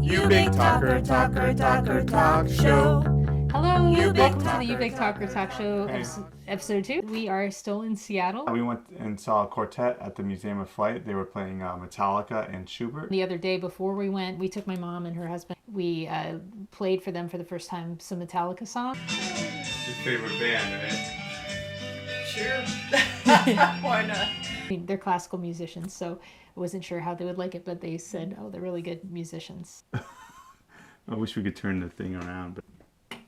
You Big Talker, Talker, Talker, Talk Show. Hello, You Big welcome to Talker, the You Big Talker Talker, Talk Show Hey. episode 2. We are still in Seattle. We went and saw a quartet at the Museum of Flight. They were playing Metallica and Schubert. The other day before we went, we took my mom and her husband. We played for them for the first time some Metallica songs. Your favorite band, right? Sure. Why not? I mean, they're classical musicians, so I wasn't sure how they would like it, but they said, oh, they're really good musicians. I wish we could turn the thing around, but I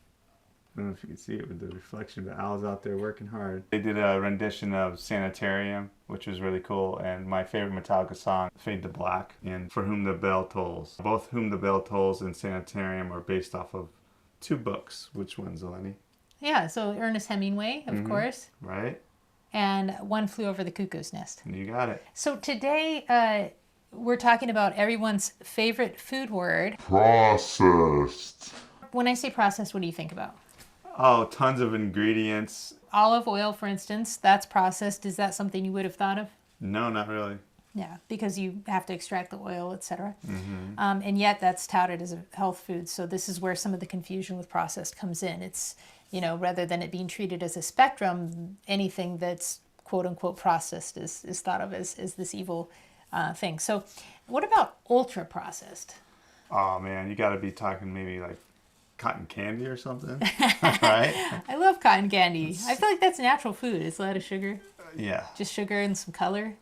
don't know if you can see it with the reflection, but Al's out there working hard. They did a rendition of Sanitarium, which was really cool, and my favorite Metallica song, Fade to Black, and For Whom the Bell Tolls. Both Whom the Bell Tolls and Sanitarium are based off of 2 books. Which ones, Eleni? Yeah, so Ernest Hemingway, of course, Right? and One Flew Over the Cuckoo's Nest. You got it. So today, we're talking about everyone's favorite food word. Processed. When I say processed, what do you think about? Oh, tons of ingredients. Olive oil, for instance, that's processed. Is that something you would have thought of? No, not really. Yeah, because you have to extract the oil, etc. And yet that's touted as a health food. So this is where some of the confusion with processed comes in. It's, you know, rather than it being treated as a spectrum, anything that's quote unquote processed is thought of as this evil thing. So what about ultra processed? Oh man, you got to be talking maybe like cotton candy or something, right? I love cotton candy. I feel like that's natural food. It's a lot of sugar, Yeah. just sugar and some color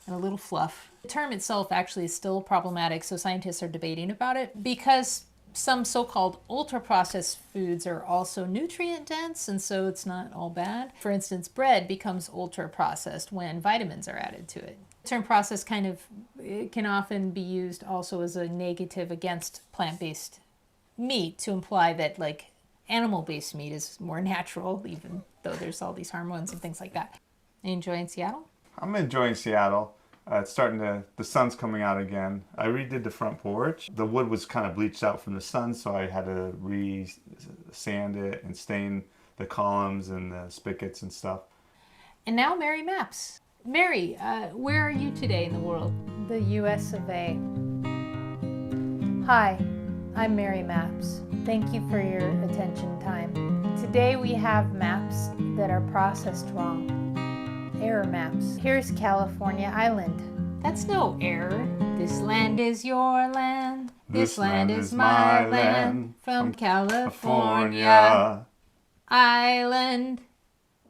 and a little fluff. The term itself actually is still problematic, so scientists are debating about it because some so-called ultra-processed foods are also nutrient-dense, and so it's not all bad. For instance, bread becomes ultra-processed when vitamins are added to it. The term processed it can often be used also as a negative against plant-based meat to imply that like animal-based meat is more natural, even though there's all these hormones and things like that. You enjoying Seattle? I'm enjoying Seattle. It's the sun's coming out again. I redid the front porch. The wood was kind of bleached out from the sun, so I had to re-sand it and stain the columns and the spigots and stuff. And now Mary Maps. Mary, where are you today in the world? The US of A. Hi, I'm Mary Maps. Thank you for your attention time. Today we have maps that are processed wrong. Error maps. Here's California Island. That's no error. This land is your land. This land is my land. From California Island.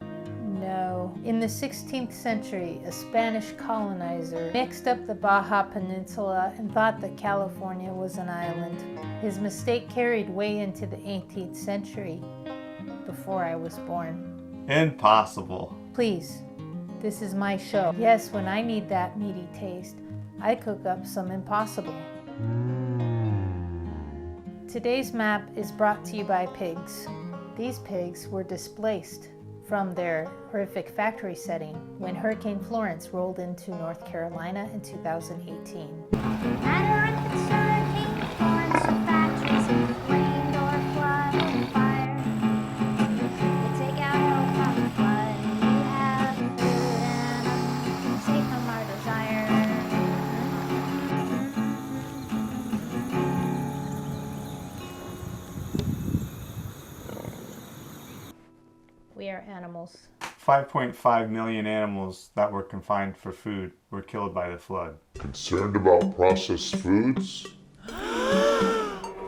No. In the 16th century, a Spanish colonizer mixed up the Baja Peninsula and thought that California was an island. His mistake carried way into the 18th century, before I was born. Impossible. Please, this is my show. Yes, when I need that meaty taste, I cook up some impossible. Today's map is brought to you by pigs. These pigs were displaced from their horrific factory setting when Hurricane Florence rolled into North Carolina in 2018. We are animals. 5.5 million animals that were confined for food were killed by the flood. Concerned about processed foods?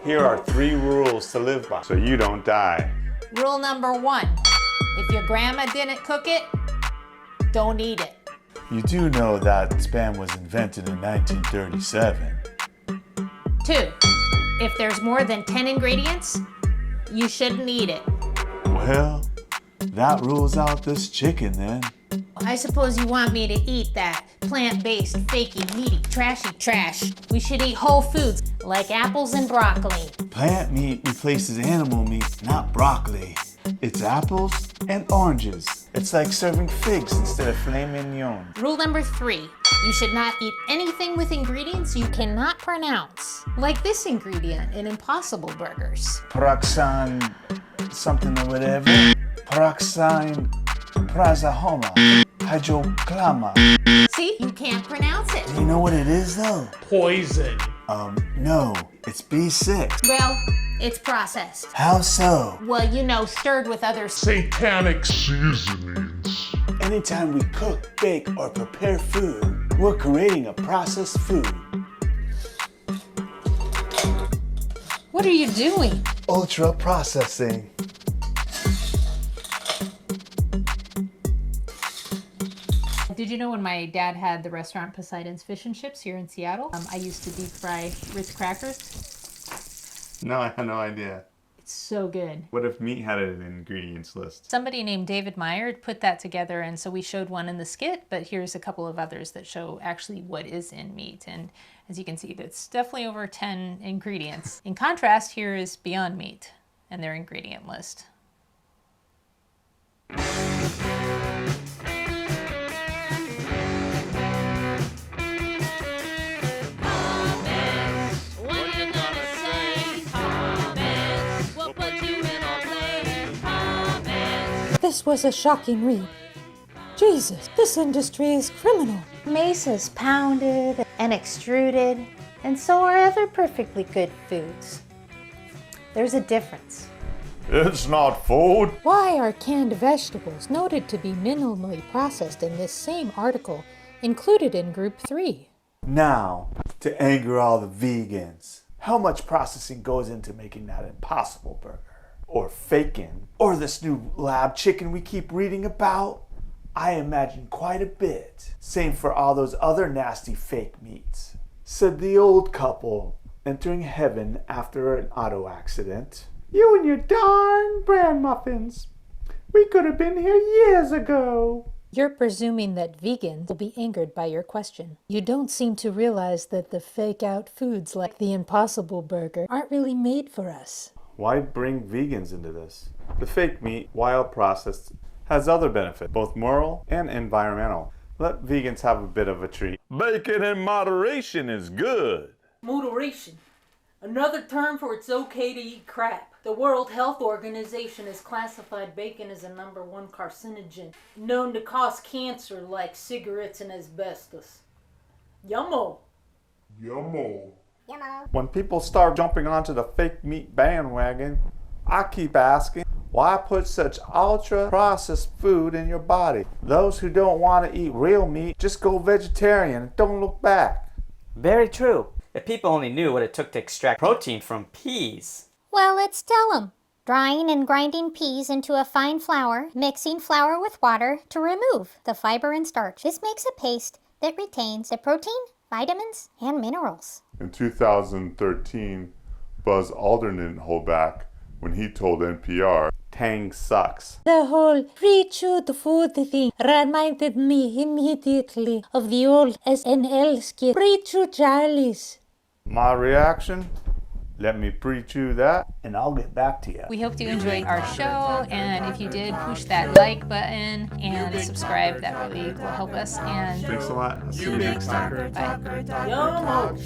Here are 3 rules to live by so you don't die. Rule number 1. If your grandma didn't cook it, don't eat it. You do know that Spam was invented in 1937. 2. If there's more than 10 ingredients, you shouldn't eat it. Well, that rules out this chicken then. I suppose you want me to eat that plant-based, fakey, meaty, trashy trash. We should eat whole foods like apples and broccoli. Plant meat replaces animal meat, not broccoli. It's apples and oranges. It's like serving figs instead of filet mignon. Rule number 3. You should not eat anything with ingredients you cannot pronounce. Like this ingredient in Impossible Burgers. Proxine something or whatever. Proxine prazahoma. Hydroclama. See? You can't pronounce it. Do you know what it is though? Poison. No, it's B6. Well, it's processed. How so? Well, you know, stirred with other Satanic seasonings. Anytime we cook, bake, or prepare food, we're creating a processed food. What are you doing? Ultra processing. Did you know when my dad had the restaurant Poseidon's Fish and Chips here in Seattle, I used to deep fry Ritz crackers? No, I had no idea. It's so good. What if meat had an ingredients list? Somebody named David Meyer put that together, and so we showed one in the skit, but here's a couple of others that show actually what is in meat. And as you can see, that's definitely over 10 ingredients. In contrast, here is Beyond Meat and their ingredient list. This was a shocking read. Jesus, this industry is criminal. Mesa's pounded and extruded, and so are other perfectly good foods. There's a difference. It's not food. Why are canned vegetables noted to be minimally processed in this same article included in Group 3? Now, to anger all the vegans. How much processing goes into making that Impossible Burger? Or Fakin? Or this new lab chicken we keep reading about? I imagine quite a bit. Same for all those other nasty fake meats. Said the old couple, entering heaven after an auto accident. You and your darn bran muffins. We could have been here years ago. You're presuming that vegans will be angered by your question. You don't seem to realize that the fake-out foods like the Impossible Burger aren't really made for us. Why bring vegans into this? The fake meat, while processed, has other benefits, both moral and environmental. Let vegans have a bit of a treat. Bacon in moderation is good. Moderation. Another term for it's okay to eat crap. The World Health Organization has classified bacon as a #1 carcinogen, known to cause cancer like cigarettes and asbestos. Yummo. Yummo. When people start jumping onto the fake meat bandwagon, I keep asking, why put such ultra-processed food in your body? Those who don't want to eat real meat, just go vegetarian and don't look back. Very true. If people only knew what it took to extract protein from peas. Well, let's tell them. Drying and grinding peas into a fine flour, mixing flour with water to remove the fiber and starch. This makes a paste that retains the protein, vitamins, and minerals. In 2013, Buzz Aldrin didn't hold back when he told NPR, Tang sucks. The whole pre-chewed food thing reminded me immediately of the old SNL skit, Pre-chewed Charlies. My reaction? Let me pre-chew that, and I'll get back to you. We hope you enjoyed our show, and if you did, push that like button and subscribe. That really will help us. And Thanks a lot. I'll see you next time. bye. Yummo.